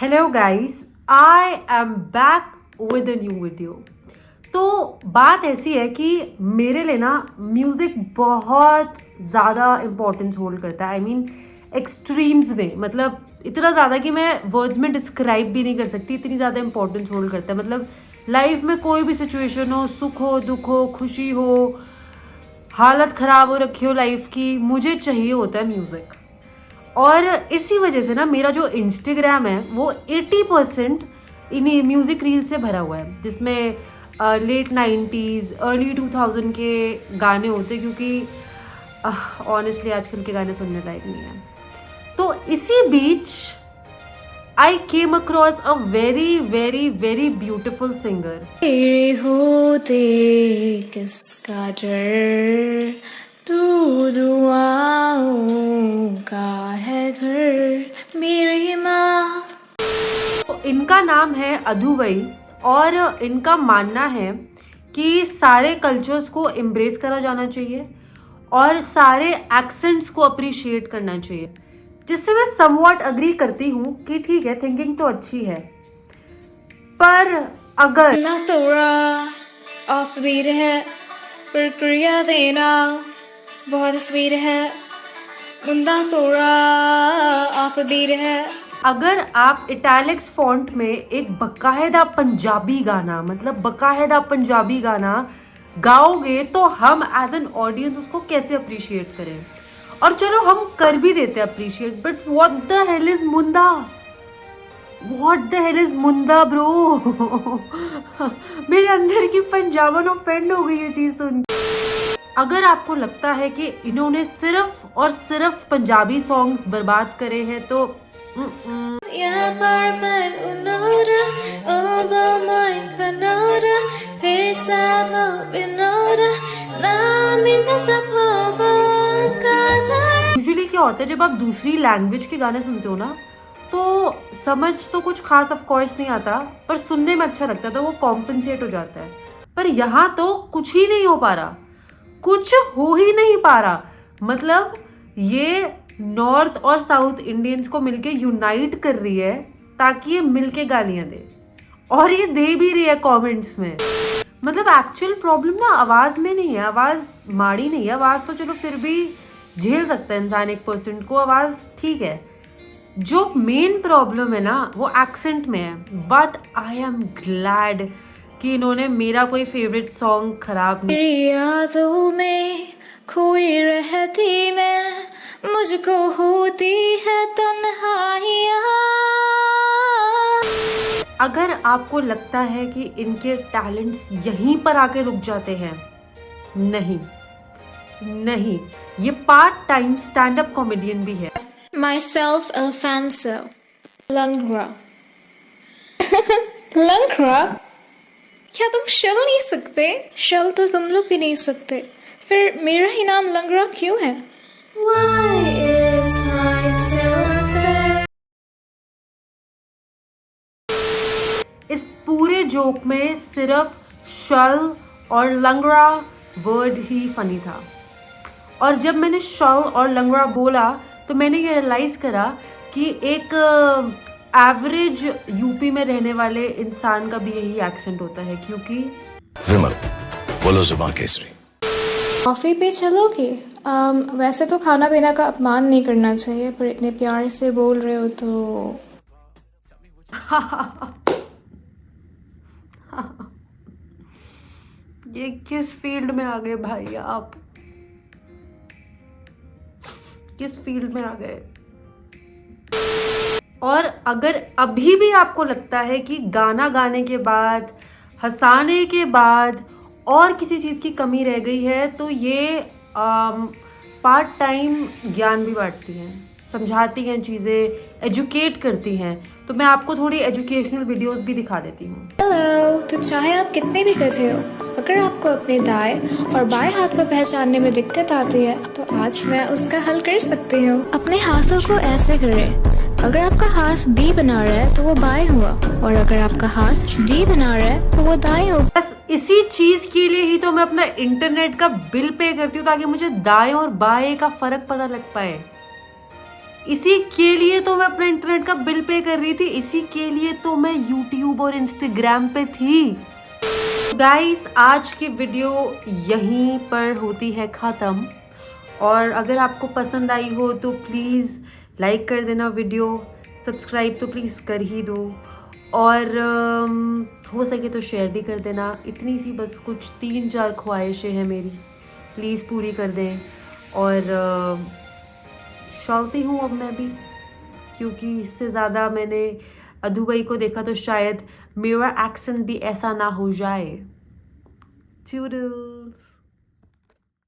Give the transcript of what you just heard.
Hello guys, I am back with a new video. तो बात ऐसी है कि मेरे लिए ना म्यूज़िक बहुत ज़्यादा इम्पोर्टेंस होल्ड करता है। आई मीन एक्सट्रीम्स में, मतलब इतना ज़्यादा कि मैं वर्ड्स में डिस्क्राइब भी नहीं कर सकती, इतनी ज़्यादा इम्पोर्टेंस होल्ड करता है। मतलब लाइफ में कोई भी सिचुएशन हो, सुख हो, दुख हो, खुशी हो, हालत ख़राब हो रखी हो लाइफ की, मुझे चाहिए होता है म्यूज़िक। और इसी वजह से ना मेरा जो इंस्टाग्राम है वो 80% इन्हीं म्यूज़िक रील से भरा हुआ है, जिसमें लेट 90s अर्ली 2000 के गाने होते हैं, क्योंकि ऑनेस्टली आजकल के गाने सुनने लायक नहीं है। तो इसी बीच I came across a very very very beautiful singer. तेरे होते किसका डर, तू दुआओं का है घर मेरी माँ। तो इनका नाम है अदुवई, और इनका मानना है कि सारे कल्चर्स को एम्ब्रेस करा जाना चाहिए और सारे एक्सेंट्स को अप्रिशिएट करना चाहिए, जिससे मैं समवॉट अग्री करती हूँ कि ठीक है, थिंकिंग तो अच्छी है, पर अगर ना थोड़ा ऑफ बीट है, प्रक्रिया देना बहुत तस्वीर है। मुंदा थोड़ा ऑफ बीट है। अगर आप इटैलिक्स फॉन्ट में एक बकायदा पंजाबी गाना, मतलब बकायदा पंजाबी गाना गाओगे, तो हम एज एन ऑडियंस उसको कैसे अप्रिशिएट करें। और चलो हम कर भी देते हैं appreciate, but what the hell is मुंदा, व्हाट द हेल इज मुंदा ब्रो। मेरे अंदर की पंजाबन ऑफेंड हो गई ये चीज सुन के। अगर आपको लगता है कि इन्होंने सिर्फ और सिर्फ पंजाबी सॉन्ग्स बर्बाद करे हैं, तो Ya barbel unora, oba mai kanora, pesaba binora, na minda tapava kadar. Usually क्या होता है, जब आप दूसरी लैंग्वेज के गाने सुनते हो ना, तो समझ तो कुछ खास ऑफ कोर्स नहीं आता, पर सुनने में अच्छा लगता है, तो वो कॉम्पनसेट हो जाता है। पर यहाँ तो कुछ ही नहीं हो पा रहा, कुछ हो ही नहीं पा रहा। मतलब ये नॉर्थ और साउथ इंडियंस को मिलके यूनाइट कर रही है ताकि ये मिलके गालियां दे, और ये दे भी रही है कमेंट्स में। मतलब एक्चुअल प्रॉब्लम ना आवाज में नहीं है, आवाज माड़ी नहीं है, आवाज तो चलो फिर भी झेल सकता है इंसान, 1% को आवाज ठीक है। जो मेन प्रॉब्लम है ना वो एक्सेंट में है। बट आई एम ग्लैड कि इन्होंने मेरा कोई फेवरेट सॉन्ग खराब नहीं। तेरी यादों में खोई रहती मैं, मुझको होती है तन्हाइयाँ। अगर आपको लगता है कि इनके टैलेंट्स यहीं पर आके रुक जाते हैं, नहीं नहीं, ये part time stand up comedian भी है। Myself Alfonso लंगड़ा। लंगड़ा? क्या तुम चल नहीं सकते? चल तो तुम लोग भी नहीं सकते, फिर मेरा ही नाम लंगड़ा क्यों है? Why is life so unfair? इस पूरे जोक में सिर्फ शल और लंगड़ा वर्ड ही फनी था, और जब मैंने शल और लंगड़ा बोला तो मैंने ये रियलाइज करा कि एक एवरेज यूपी में रहने वाले इंसान का भी यही एक्सेंट होता है, क्योंकि विमल बोलो जुबान केसरी। कॉफी पे चलोगे? वैसे तो खाना पीना का अपमान नहीं करना चाहिए, पर इतने प्यार से बोल रहे हो तो। ये किस फील्ड में आ गए भाई आप, किस फील्ड में आ गए। और अगर अभी भी आपको लगता है कि गाना गाने के बाद, हंसाने के बाद और किसी चीज़ की कमी रह गई है, तो ये पार्ट टाइम ज्ञान भी बांटती हैं, समझाती हैं चीज़ें, एजुकेट करती हैं। तो मैं आपको थोड़ी एजुकेशनल वीडियोस भी दिखा देती हूँ। हेलो, तो चाहे आप कितने भी गधे हो, अगर आपको अपने दाएं और बाएं हाथ को पहचानने में दिक्कत आती है, तो आज मैं उसका हल कर सकती हूँ। अपने हाथों को ऐसे करें, अगर आपका हाथ बी बना रहा है तो वो बाएं हुआ, और अगर आपका हाथ डी बना रहा है तो वो दाएं होगा। बस इसी चीज़ के लिए ही तो मैं अपना इंटरनेट का बिल पे करती हूँ, ताकि मुझे दाएं और बाएं का फर्क पता लग पाए। इसी के लिए तो मैं अपने इंटरनेट का बिल पे कर रही थी, इसी के लिए तो मैं यूट्यूब और इंस्टाग्राम पे थी। गाइस, आज की वीडियो यहीं पर होती है ख़त्म। और अगर आपको पसंद आई हो तो प्लीज़ लाइक कर देना वीडियो, सब्सक्राइब तो प्लीज़ कर ही दो, और हो सके तो शेयर भी कर देना। इतनी सी बस कुछ 3-4 ख्वाहिशें हैं मेरी, प्लीज़ पूरी कर दें। और चलती हूँ अब मैं भी, क्योंकि इससे ज़्यादा मैंने अदू भाई को देखा तो शायद मेरा एक्सेंट भी ऐसा ना हो जाए। चूरू।